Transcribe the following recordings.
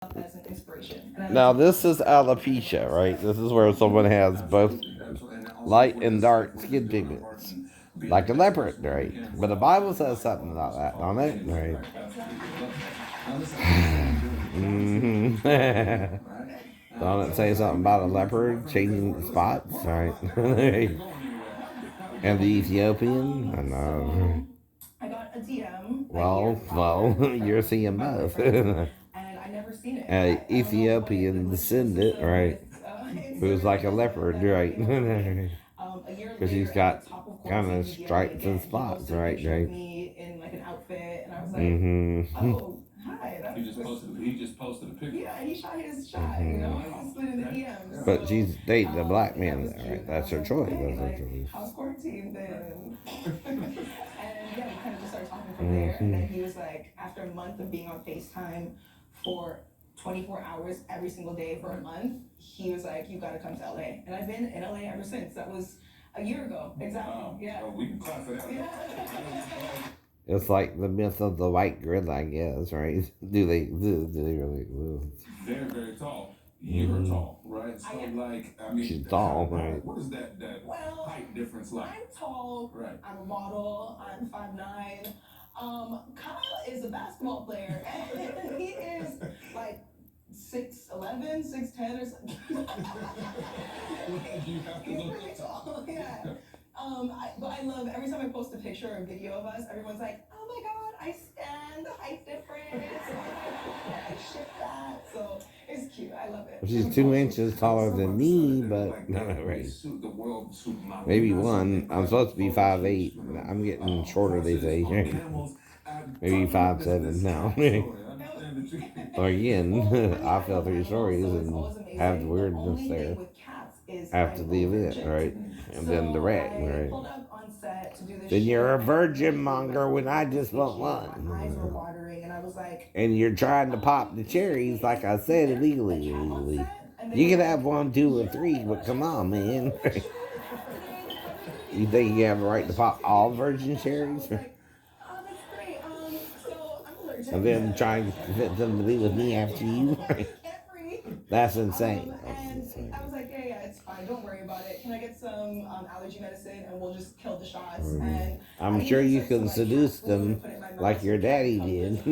as an inspiration. Now this is alopecia, right? This is where someone has both light and dark skin pigments, like a leopard, right? But the Bible says something about that, don't it? Right? Mm-hmm. Don't it say something about a leopard changing the spots, right? And the Ethiopian, I know. I got a DM. Well, you're seeing both. And I never seen it. Ethiopian descendant, right? Who's like a leopard, right? Because he's got kind of stripes and spots, right? Right. Me in like an outfit, and I was like, oh, hi. He just posted a picture. Yeah, he shot his shot. You know, I slid in the DMs. But she's dating a black man, right? That's her choice. That's her choice. How's quarantine then? And yeah, we kind of just started talking from there. And then he was like, after a month of being on FaceTime for 24 hours every single day for a month, he was like, you gotta come to LA. And I've been in LA ever since. That was a year ago. Exactly. Yeah. We can clap for that. Yeah. It's like the myth of the white gorilla, I guess, right? Do they really? Very, very tall. You're tall, right? So I mean, she's tall, right? What is that height difference like? I'm tall. Right. I'm a model. I'm 5'9". Kyle is a basketball player, and he is like 6'11", 6'10", or something. You have to look pretty tall. Yeah. But I love every time I post a picture or a video of us, everyone's like, "Oh my God, I stand the height difference." I ship that, so it's cute. I love it. She's 2 inches taller than me, but no, right. Maybe one. I'm supposed to be 5'8". I'm getting shorter, they say. Maybe 5'7" now. Or again, I fell 3 stories and have the weirdness there after the event, right? And then the wreck, right? Then you're a virgin monger when I just want one. And you're trying to pop the cherries, like I said, illegally. You can have 1, 2, or 3, but come on, man. You think you have the right to pop all virgin cherries? And then trying to convince them to be with me after you? That's insane. I was like, yeah, it's fine. Don't worry about it. Can I get some allergy medicine and we'll just kill the shots? And I'm sure you can seduce them like your daddy did.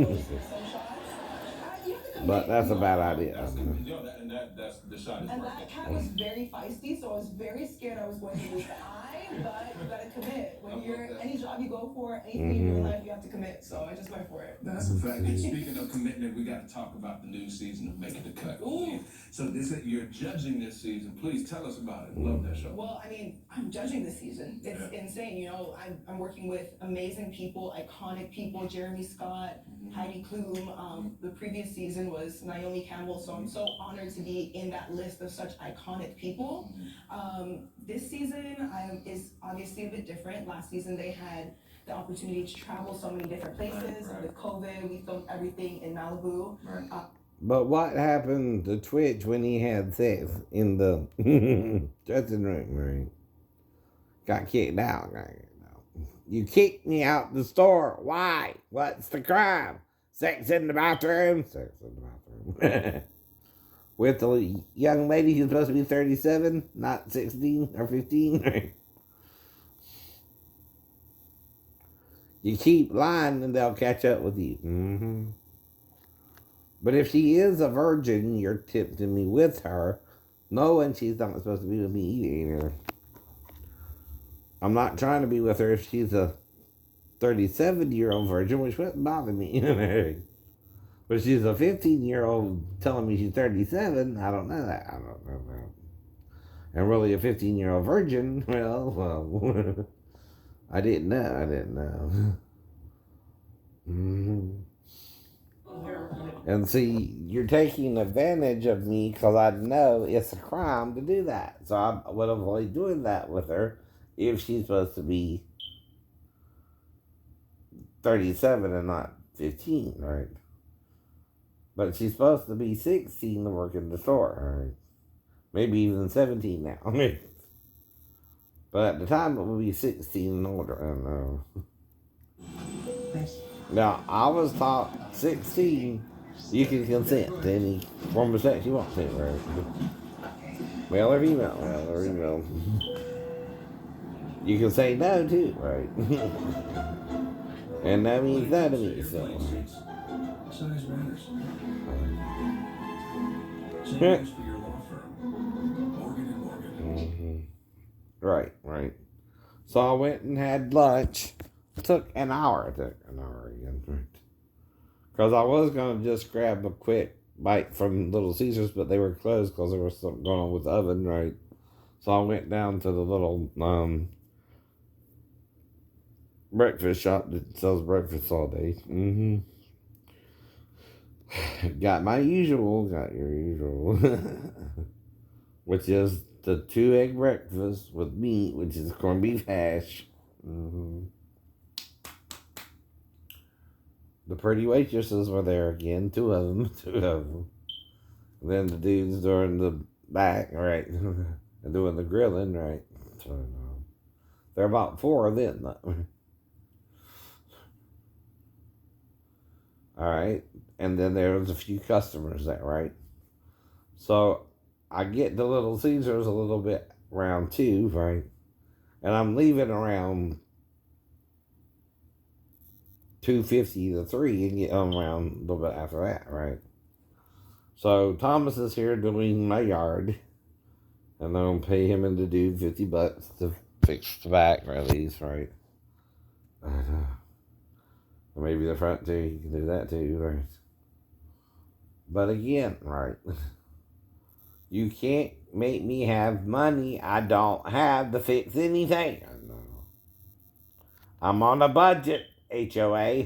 But that's a bad idea. That's the shot is and that cat was very feisty, so I was very scared I was going to lose the eye, but you gotta commit. When you're any job you go for, anything in your life, you have to commit. So I just went for it. That's a fact. And speaking of commitment, we got to talk about the new season of Making the Cut. Ooh. So you're judging this season. Please tell us about it. Love that show. Well, I mean, I'm judging this season. It's insane. You know, I'm working with amazing people, iconic people. Jeremy Scott, Heidi Klum. The previous season was Naomi Campbell. So I'm so honored to be in that list of such iconic people. This season is obviously a bit different. Last season they had the opportunity to travel so many different places. With COVID, we filmed everything in Malibu. But what happened to Twitch when he had sex in the dressing room, right? Got kicked out. You kicked me out the store. Why? What's the crime? Sex in the bathroom? Sex in the bathroom. With the young lady who's supposed to be 37, not 16 or 15. You keep lying and they'll catch up with you. But if she is a virgin, you're tempting me with her, knowing she's not supposed to be with me either. I'm not trying to be with her if she's a 37-year-old virgin, which wouldn't bother me. But she's a 15-year-old telling me she's 37. I don't know that. I don't know that. And really a 15-year-old virgin, well, I didn't know. And see, you're taking advantage of me because I know it's a crime to do that. So I would avoid doing that with her if she's supposed to be 37 and not 15, right? But she's supposed to be 16 to work in the store, right? Maybe even 17 now. But at the time it would be 16 and older. I don't know. Now, I was taught 16 You can consent to any form of sex you want to, right? Male or female, male or female. You can say no too, right? And that means no to me, so. Size matters. Same goes for your law firm. Morgan and Morgan. Right, right. So I went and had lunch. It took an hour. It took an hour again. Because I was going to just grab a quick bite from Little Caesars, but they were closed because there was something going on with the oven, right? So I went down to the little breakfast shop that sells breakfast all day. Got your usual, which is the 2-egg breakfast with meat, which is corned beef hash. The pretty waitresses were there again, 2 of them. And then the dudes during the back, right, and doing the grilling, right. So, there are about 4 of them. All right, and then there was a few customers there, right. So I get to Little Caesars a little bit around 2, right, and I'm leaving around 2:50 to 3 and get home around a little bit after that, right. So Thomas is here doing my yard, and I'm gonna pay him to do $50 to fix the back at least, right. Or maybe the front too. You can do that too, right. But again, right, you can't make me have money I don't have to fix anything. I'm on a budget, HOA.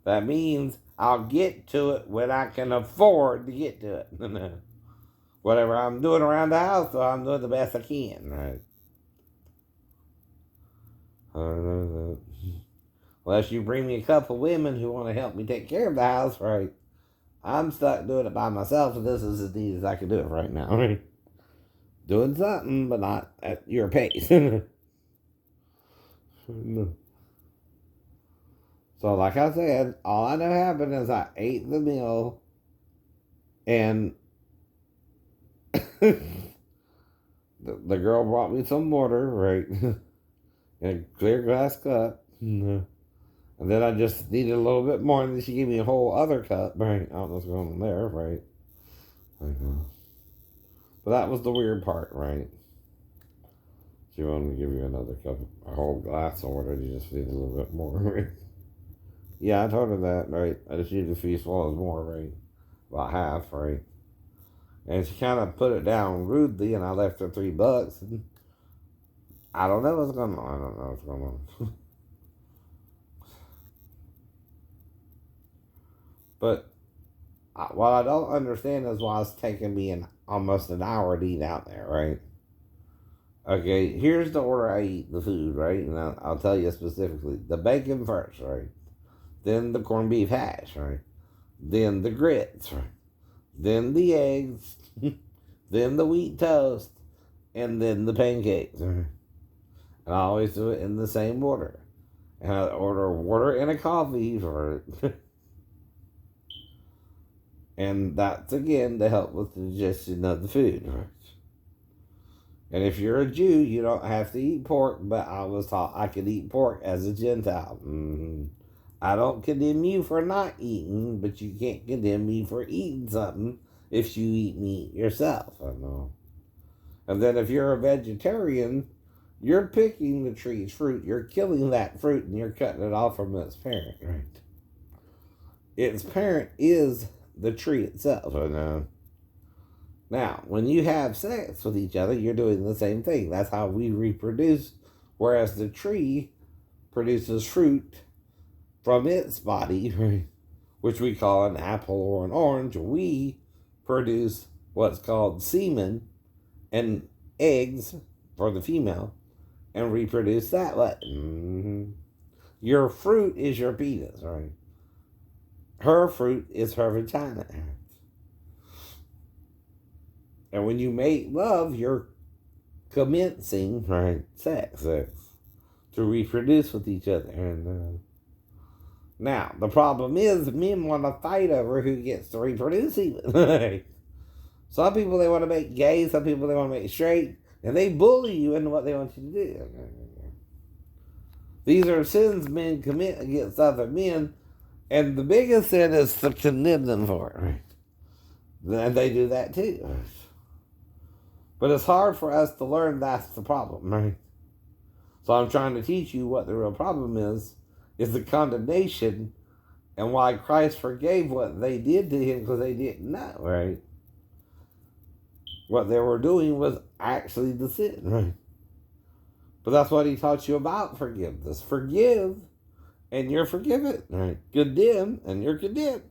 That means I'll get to it when I can afford to get to it. Whatever I'm doing around the house, so I'm doing the best I can, right? Unless you bring me a couple women who want to help me take care of the house, right? I'm stuck doing it by myself, and this is as neat as I can do it right now, right? Doing something, but not at your pace. So, like I said, all I know happened is I ate the meal, and the girl brought me some water, right? In a clear glass cup. And then I just needed a little bit more, and then she gave me a whole other cup, right? I don't know what's going on there, right? But that was the weird part, right? She wanted to give you another cup, a whole glass of water, you just need a little bit more, right? Yeah, I told her that, right? I just needed a few swallows more, right? About half, right? And she kind of put it down rudely, and I left her $3. And I don't know what's going on. I don't know what's going on. But what I don't understand is why it's taking me almost an hour to eat out there, right? Okay, here's the order I eat the food, right? And I'll tell you specifically. The bacon first, right? Then the corned beef hash, right? Then the grits, right? Then the eggs. Then the wheat toast. And then the pancakes, right? And I always do it in the same order. And I order water and a coffee for it. And that's, again, to help with the digestion of the food, right? And if you're a Jew, you don't have to eat pork, but I was taught I could eat pork as a Gentile. I don't condemn you for not eating, but you can't condemn me for eating something if you eat meat yourself. I know. And then if you're a vegetarian, you're picking the tree's fruit. You're killing that fruit, and you're cutting it off from its parent, right? Its parent is the tree itself. Now, when you have sex with each other, you're doing the same thing. That's how we reproduce. Whereas the tree produces fruit from its body, right, which we call an apple or an orange. We produce what's called semen and eggs for the female and reproduce that way. Your fruit is your penis, right? Her fruit is her vagina. And when you make love, you're commencing, right, sex to reproduce with each other. And Now, the problem is men want to fight over who gets to reproduce even. Some people they want to make gay, some people they want to make straight, and they bully you into what they want you to do. These are sins men commit against other men, and the biggest sin is to condemn them for it. Right? And they do that too. Right? But it's hard for us to learn that's the problem, right? So I'm trying to teach you what the real problem is the condemnation and why Christ forgave what they did to him because they didn't know, right? What they were doing was actually the sin, right? But that's what he taught you about forgiveness. Forgive, and you're forgiven, right? Condemn, and you're condemned.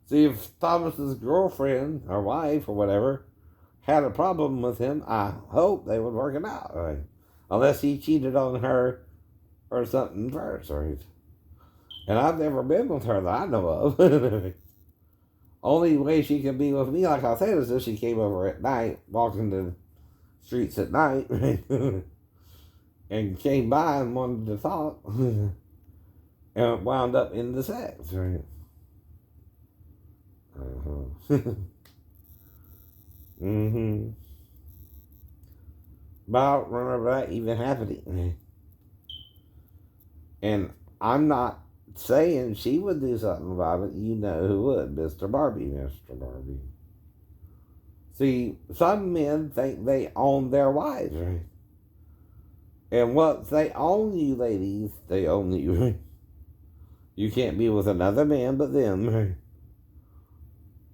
See, if Thomas's girlfriend or wife or whatever had a problem with him, I hope they would work it out, right? Unless he cheated on her or something first, right? And I've never been with her that I know of. Only way she can be with me, like I said, is if she came over at night, walking the streets at night, right? And came by and wanted to talk, and it wound up in the sex, right? But I don't remember that even happening. And I'm not saying she would do something about it. You know who would, Mr. Barbie, Mr. Barbie. See, some men think they own their wives, right? And once they own you, ladies, they own you, right? You can't be with another man but them, right?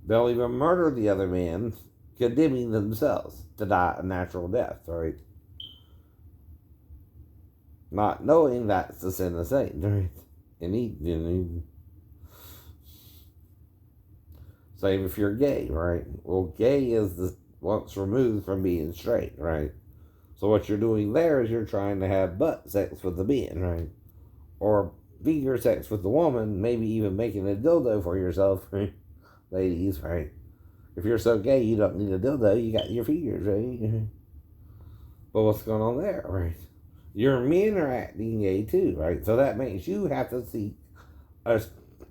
They'll even murder the other man, condemning themselves to die a natural death, right? Not knowing that's the sin of Satan, right? And same if you're gay, right? Well, gay is the once removed from being straight, right? So what you're doing there is you're trying to have butt sex with the man, right? Or finger sex with the woman, maybe even making a dildo for yourself, right? Ladies, right? If you're so gay, you don't need a dildo, you got your fingers, right? But what's going on there, right? Your men are acting gay too, right? So that makes you have to seek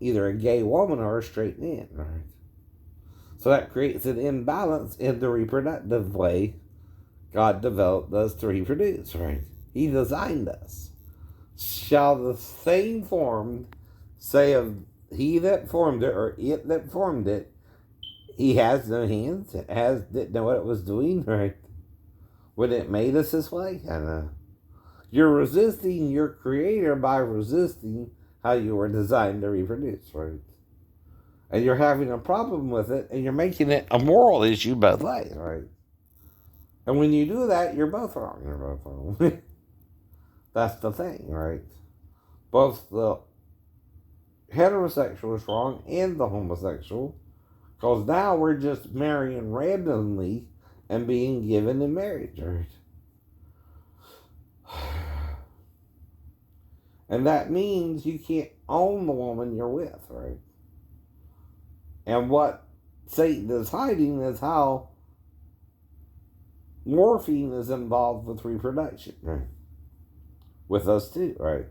either a gay woman or a straight man, right? So that creates an imbalance in the reproductive way God developed us to reproduce, right? He designed us. Shall the same form say of he that formed it or it that formed it, he has no hands, didn't know what it was doing, right? When it made us this way? I know. You're resisting your creator by resisting how you were designed to reproduce, right? And you're having a problem with it, and you're making it a moral issue both ways, right? And when you do that, you're both wrong. You're both wrong. That's the thing, right? Both the heterosexual is wrong and the homosexual, because now we're just marrying randomly and being given in marriage, right? And that means you can't own the woman you're with, right? And what Satan is hiding is how morphine is involved with reproduction, right? With us too, right?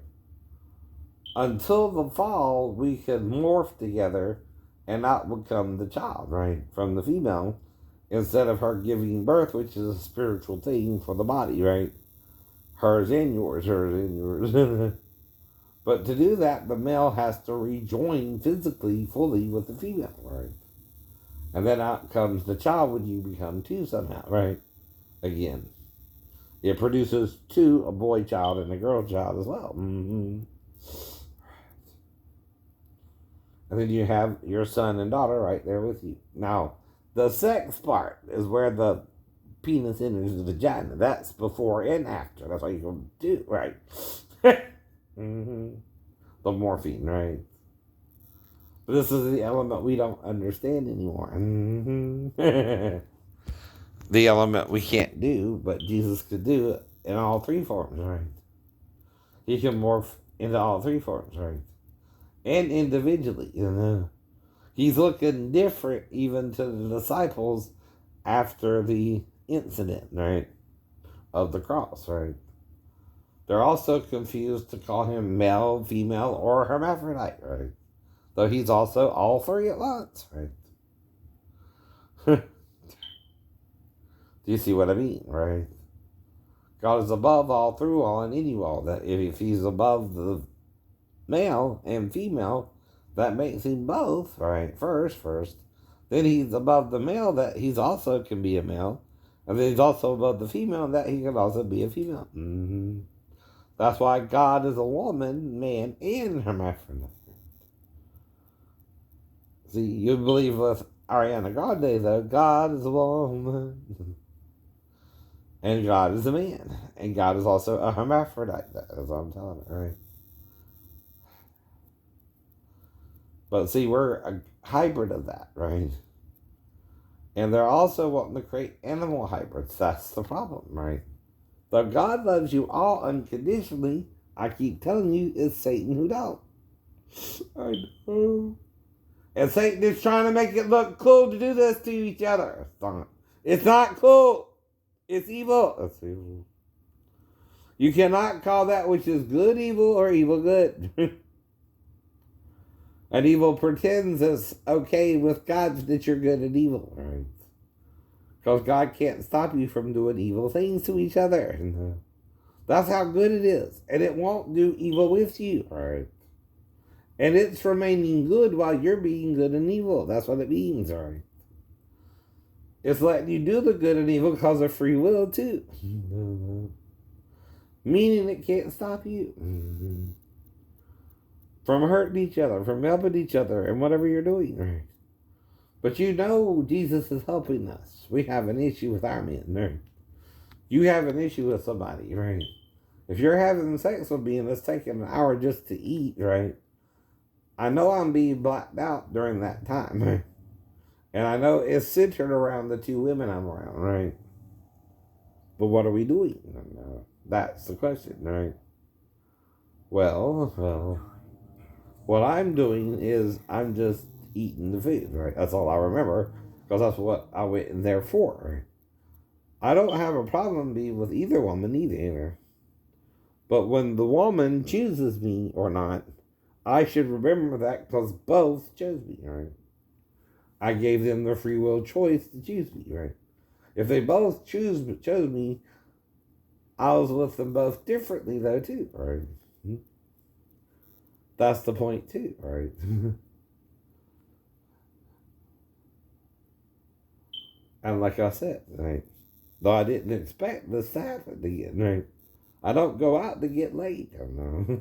Until the fall, we can morph together and out would come the child, right? From the female, instead of her giving birth, which is a spiritual thing for the body, right? Hers and yours, hers and yours. But to do that, the male has to rejoin physically, fully with the female, right? And then out comes the child when you become two somehow, right? Again. It produces two, a boy child and a girl child as well. Mm-hmm. And then you have your son and daughter right there with you. Now, the sex part is where the penis enters the vagina. That's before and after. That's what you can do, right? Mm-hmm. The morphine, right? But this is the element we don't understand anymore. Mm-hmm. The element we can't do, but Jesus could do it in all three forms, right? He can morph into all three forms, right? And individually, you know. He's looking different even to the disciples after the incident, right? Of the cross, right? They're also confused to call him male, female, or hermaphrodite, right? Though he's also all three at once, right? Do you see what I mean, right? God is above all, through all, and in you all. That if he's above the male and female, that makes him both, right? First. Then he's above the male, that he's also can be a male. And then he's also above the female, that he can also be a female. That's why God is a woman, man, and hermaphrodite. See, you believe with Ariana Grande, though, God is a woman. And God is a man. And God is also a hermaphrodite. That's what I'm telling it, right? But see, we're a hybrid of that, right? And they're also wanting to create animal hybrids. That's the problem, right? Though God loves you all unconditionally, I keep telling you, it's Satan who don't. I know. And Satan is trying to make it look cool to do this to each other. It's not cool. It's evil. It's evil. You cannot call that which is good evil or evil good. And evil pretends it's okay with God that you're good and evil, right? Because God can't stop you from doing evil things to each other. That's how good it is. And it won't do evil with you, right? And it's remaining good while you're being good and evil. That's what it means, right? It's letting you do the good and evil because of free will, too. Meaning it can't stop you from hurting each other, from helping each other, and whatever you're doing, right? But you know Jesus is helping us. We have an issue with our men, right? You have an issue with somebody, right? If you're having sex with me and it's taking an hour just to eat, right? I know I'm being blacked out during that time, right? And I know it's centered around the two women I'm around, right? But what are we doing? That's the question, right? Well, what I'm doing is I'm just eating the food, right? That's all I remember, because that's what I went in there for, right? I don't have a problem being with either woman either. But when the woman chooses me or not, I should remember that because both chose me, right? I gave them the free will choice to choose me, right? If they both chose me, I was with them both differently, though, too, right? That's the point, too, right? And like I said, right? Though I didn't expect this to happen again, right? I don't go out to get laid, I know.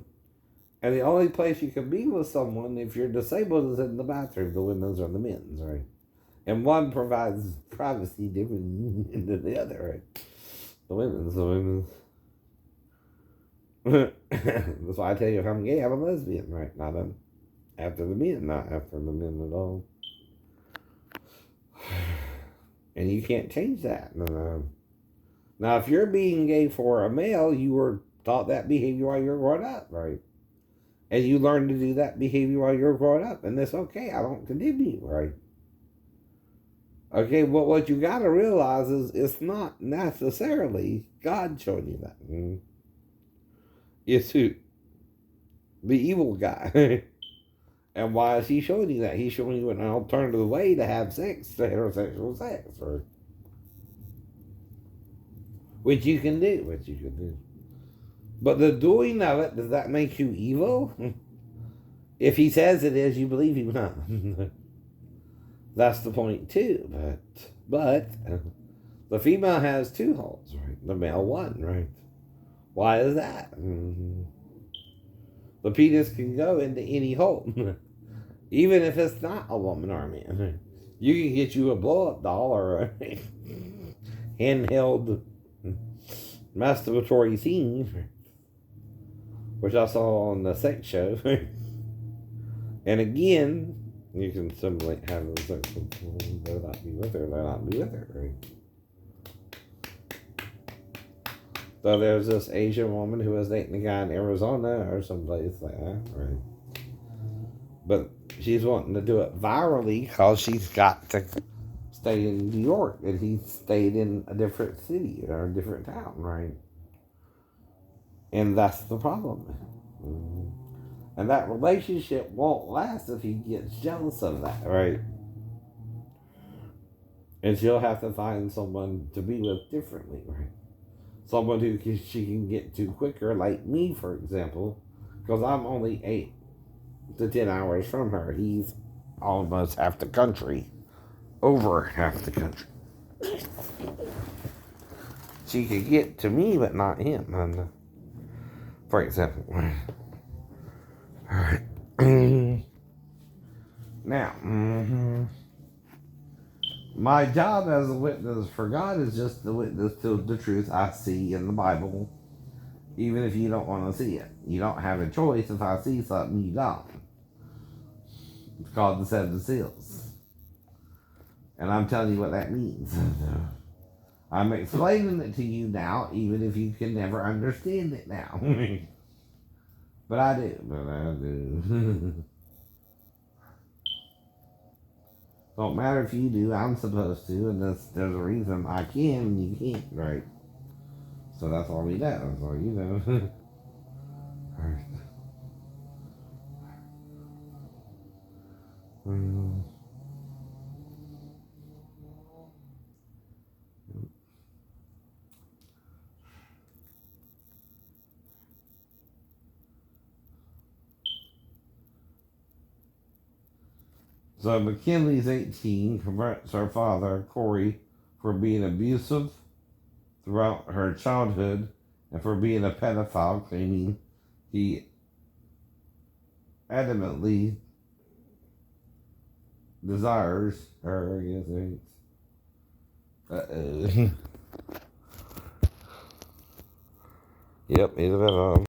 And the only place you can be with someone if you're disabled is in the bathroom, the women's or the men's, right? And one provides privacy different than the other, right? The women's. That's why I tell you, if I'm gay, I'm a lesbian, right? Not after the men, not after the men at all. And you can't change that. Now, if you're being gay for a male, you were taught that behavior while you were growing up, right? And you learned to do that behavior while you were growing up. And that's okay. I don't condemn you, right? Okay, but what you got to realize is it's not necessarily God showing you that. It's who? The evil guy. And why is he showing you that? He's showing you an alternative way to have sex, to heterosexual sex, right? Which you can do. But the doing of it, does that make you evil? If he says it is, you believe him, not. That's the point too. But the female has two holes, right? The male one, right? Why is that? The penis can go into any hole, even if it's not a woman or a man. You can get you a blow-up doll or a handheld masturbatory scene, which I saw on the sex show. And again, you can simulate having sex with them. They'll not be with her. They'll not be with her, right? So there's this Asian woman who was dating a guy in Arizona or someplace like that, right? But she's wanting to do it virally because she's got to stay in New York and he stayed in a different city or a different town, right? And that's the problem. And that relationship won't last if he gets jealous of that, right? And she'll have to find someone to be with differently, right? Someone she can get to quicker, like me, for example, because I'm only 8 to 10 hours from her. He's almost half the country, over half the country. She could get to me, but not him. And, for example, all right. Now, my job as a witness for God is just to witness to the truth I see in the Bible, even if you don't want to see it. You don't have a choice. If I see something, you don't. It's called the 7 seals. And I'm telling you what that means. I'm explaining it to you now, even if you can never understand it now. But I do. Don't matter if you do, I'm supposed to, and there's a reason I can and you can't, right? So that's all we do, that's all you know. Alright. So McKinley's 18, confronts her father, Corey, for being abusive throughout her childhood and for being a pedophile, claiming he adamantly desires her. I guess. Uh-oh. Yep, he's a pedophile.